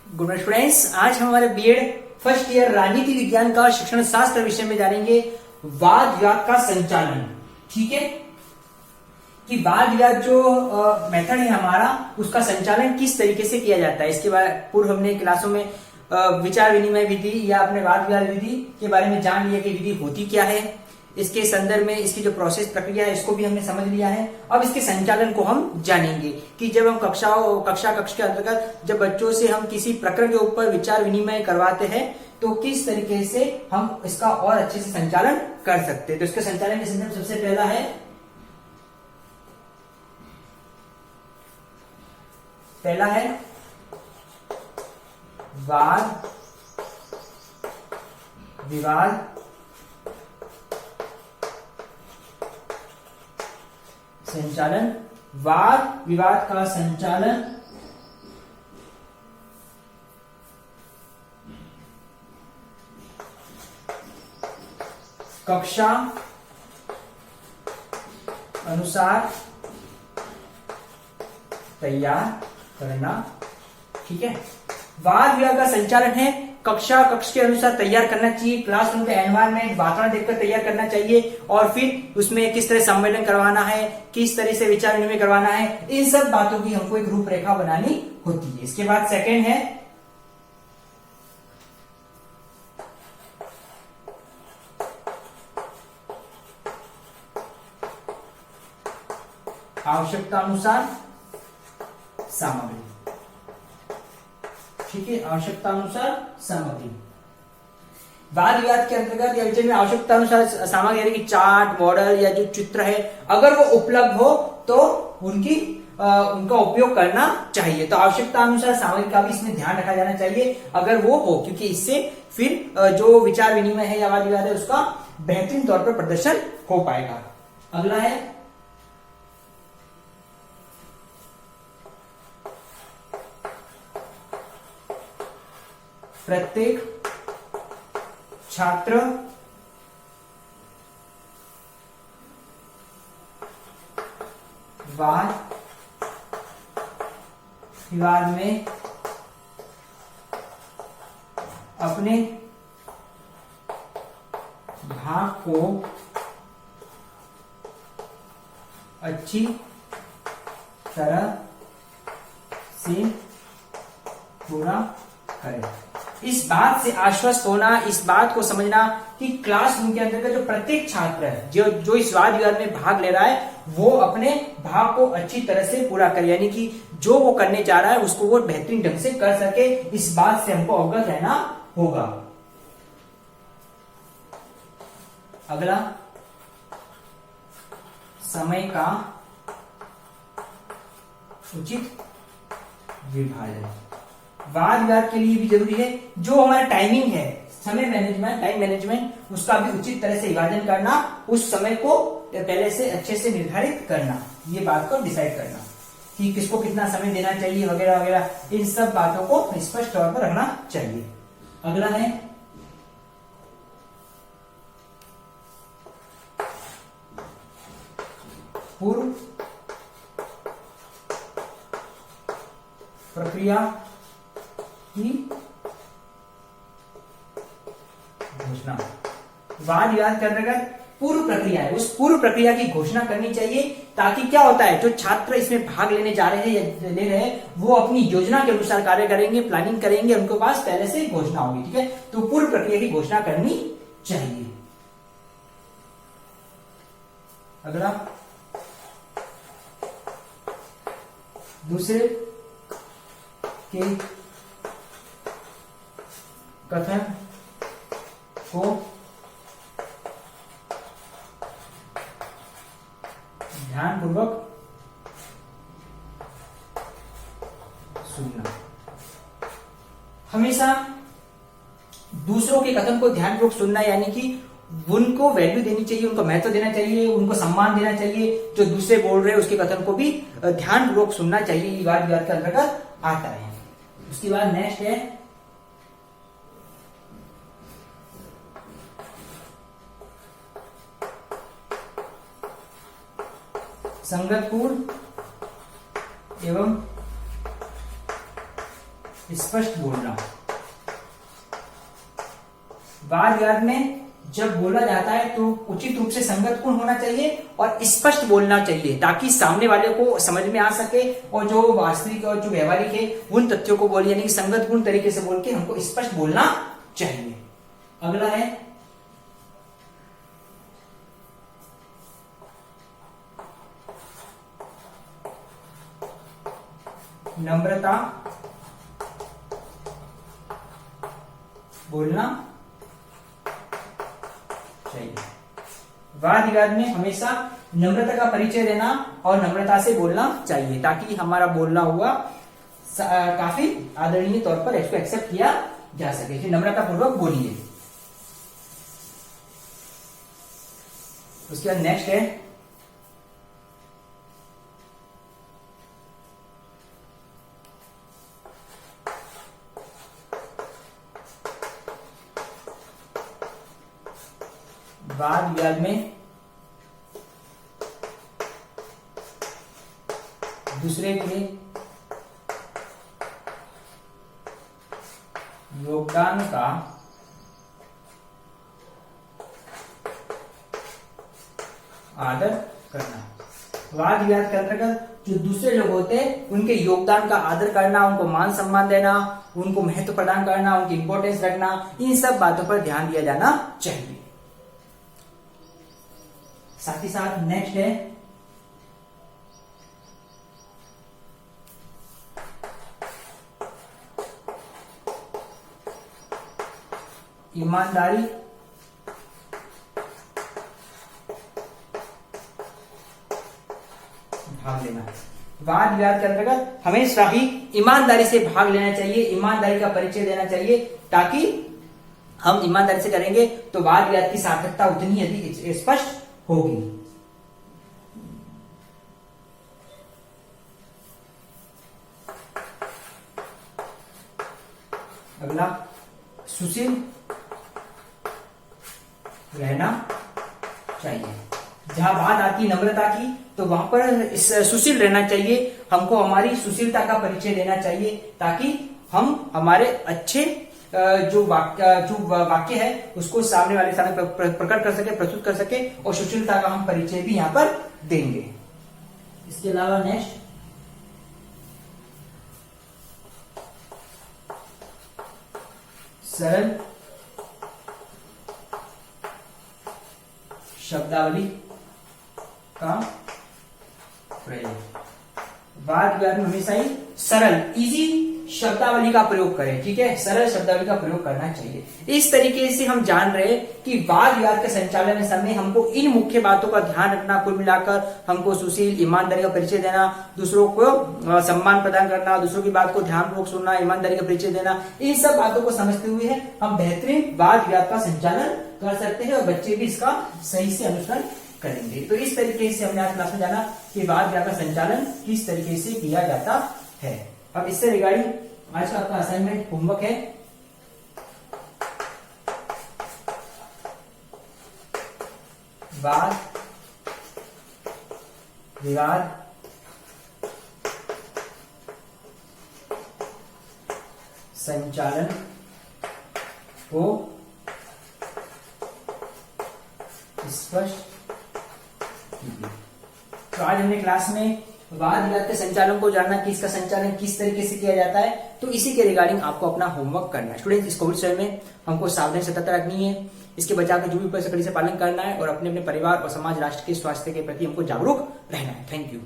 Good morning students. आज हम हमारे बीएड फर्स्ट ईयर राजनीति विज्ञान का शिक्षण शास्त्र विषय में जानेंगे वाद विवाद का संचालन। ठीक है कि वाद विवाद जो मेथड है हमारा, उसका संचालन किस तरीके से किया जाता है। इसके बाद पूर्व हमने क्लासों में विचार विनिमय विधि या अपने वाद विवाद विधि के बारे में जान लिया कि विधि होती क्या है। इसके संदर्भ में इसकी जो प्रोसेस प्रक्रिया है इसको भी हमने समझ लिया है। अब इसके संचालन को हम जानेंगे कि जब हम कक्ष के अंतर्गत जब बच्चों से हम किसी प्रकरण के ऊपर विचार विनिमय करवाते हैं तो किस तरीके से हम इसका और अच्छे से संचालन कर सकते हैं। तो इसके संचालन के संदर्भ सबसे पहला है वाद विवाद संचालन। वाद विवाद का संचालन कक्षा अनुसार तैयार करना। ठीक है, वाद विवाद का संचालन है कक्ष के अनुसार तैयार करना चाहिए। क्लासरूम का एनवायरनमेंट वातावरण देखकर तैयार करना चाहिए और फिर उसमें किस तरह सम्मेलन करवाना है, किस तरह से विचार विनिमय करवाना है, इन सब बातों की हमको एक रूपरेखा बनानी होती है। इसके बाद सेकंड है आवश्यकता अनुसार सामग्री। ठीक है, आवश्यकता अनुसार सामग्री। वाद विवाद के अंतर्गत या विषय में आवश्यकता अनुसार सामग्री यानी कि चार्ट, मॉडल या जो चित्र है अगर वो उपलब्ध हो तो उनका उपयोग करना चाहिए। तो आवश्यकता अनुसार सामग्री का भी इसमें ध्यान रखा जाना चाहिए अगर वो हो, क्योंकि इससे फिर जो विचार विनिमय है या वाद विवाद है उसका बेहतरीन तौर पर प्रदर्शन हो पाएगा। अगला है प्रत्येक छात्र वाद विवाद में अपने भाग को अच्छी तरह से पूरा करें। इस बात से आश्वस्त होना, इस बात को समझना कि क्लासरूम के अंदर का जो प्रत्येक छात्र है जो इस वाद विवाद में भाग ले रहा है वो अपने भाग को अच्छी तरह से पूरा करे, यानी कि जो वो करने जा रहा है उसको वो बेहतरीन ढंग से कर सके। इस बात से हमको अवगत रहना होगा। अगला समय का उचित विभाजन। वाद विवाद के लिए भी जरूरी है जो हमारा टाइमिंग है, टाइम मैनेजमेंट उसका भी उचित तरह से विभाजन करना, उस समय को पहले से अच्छे से निर्धारित करना, ये बात को डिसाइड करना कि किसको कितना समय देना चाहिए वगैरह वगैरह, इन सब बातों को स्पष्ट तौर पर रखना चाहिए। अगला है पूर्व प्रक्रिया की घोषणा। वाद विवाद के अंतर्गत पूर्व प्रक्रिया है, उस पूर्व प्रक्रिया की घोषणा करनी चाहिए ताकि क्या होता है जो छात्र इसमें भाग लेने जा रहे हैं या ले रहे हैं वो अपनी योजना के अनुसार कार्य करेंगे, प्लानिंग करेंगे, उनके पास पहले से घोषणा होगी। ठीक है, तो पूर्व प्रक्रिया की घोषणा करनी चाहिए। अगला दूसरे के कथन को ध्यानपूर्वक सुनना। हमेशा दूसरों के कथन को ध्यानपूर्वक सुनना यानी कि उनको वैल्यू देनी चाहिए, उनको महत्व देना चाहिए, उनको सम्मान देना चाहिए। जो दूसरे बोल रहे हैं उसके कथन को भी ध्यानपूर्वक सुनना चाहिए। वाद विवाद के अंतर्गत आता है। उसके बाद नेक्स्ट है संगतपूर्ण एवं स्पष्ट बोलना। वाद विवाद में जब बोला जाता है तो उचित रूप से संगत गुण होना चाहिए और स्पष्ट बोलना चाहिए, ताकि सामने वाले को समझ में आ सके और जो वास्तविक और जो व्यवहारिक है उन तथ्यों को बोले, यानी कि संगत गुण तरीके से बोल के हमको स्पष्ट बोलना चाहिए। अगला है नम्रता बोलना चाहिए। वाद विवाद में हमेशा नम्रता का परिचय देना और नम्रता से बोलना चाहिए, ताकि हमारा बोलना हुआ काफी आदरणीय तौर पर इसको एक्सेप्ट किया जा सके कि नम्रता पूर्वक बोलिए। उसके बाद नेक्स्ट है वाद विवाद में दूसरे के योगदान का आदर करना। वाद विवाद के अंतर्गत जो दूसरे लोग होते हैं उनके योगदान का आदर करना, उनको मान सम्मान देना, उनको महत्व प्रदान करना, उनकी इंपॉर्टेंस रखना, इन सब बातों पर ध्यान दिया जाना चाहिए। साथ ही साथ नेक्स्ट है ईमानदारी भाग लेना। वाद विवाद के अंतर्गत हमेशा ही ईमानदारी से भाग लेना चाहिए, ईमानदारी का परिचय देना चाहिए, ताकि हम ईमानदारी से करेंगे तो वाद विवाद की सार्थकता उतनी अधिक स्पष्ट होगी। अगला सुशील रहना चाहिए। जहां बात आती है नम्रता की तो वहां पर सुशील रहना चाहिए, हमको हमारी सुशीलता का परिचय देना चाहिए, ताकि हम हमारे अच्छे जो वाक्य है उसको सामने वाले सामने प्रकट कर सके, प्रस्तुत कर सके, और सुशीलता का हम परिचय भी यहां पर देंगे। इसके अलावा नेक्स्ट सरल शब्दावली का प्रयोग। वाद विवाद में हमेशा ही सरल इजी शब्दावली का प्रयोग करें, ठीक है, सरल शब्दावली का प्रयोग करना चाहिए। इस तरीके से हम जान रहे कि वाद विवाद के संचालन में समय हमको इन मुख्य बातों का ध्यान रखना, कुल मिलाकर हमको सुशील, ईमानदारी का परिचय देना, दूसरों को सम्मान प्रदान करना, दूसरों की बात को ध्यानपूर्वक सुनना, ईमानदारी का परिचय देना, इन सब बातों को समझते हुए हम बेहतरीन वाद विवाद का संचालन कर सकते हैं और बच्चे भी इसका सही से अनुसरण करेंगे। तो इस तरीके से हमने आज क्लास में जाना कि वाद विवाद का संचालन किस तरीके से किया जाता है। अब इससे रिगार्डिंग आज का आपका असाइनमेंट होमवर्क है, वाद विवाद संचालन को स्पष्ट कीजिए। तो आज हमने क्लास में वाद विवाद के संचालन को जानना कि इसका संचालन किस तरीके से किया जाता है, तो इसी के रिगार्डिंग आपको अपना होमवर्क करना है। स्टूडेंट्स, इस कोविड समय में हमको सावधानी सतर्कता रखनी है, इसके बचाव के जो भी उपाय कड़ी से पालन करना है और अपने अपने परिवार और समाज राष्ट्र के स्वास्थ्य के प्रति हमको जागरूक रहना है। Thank you.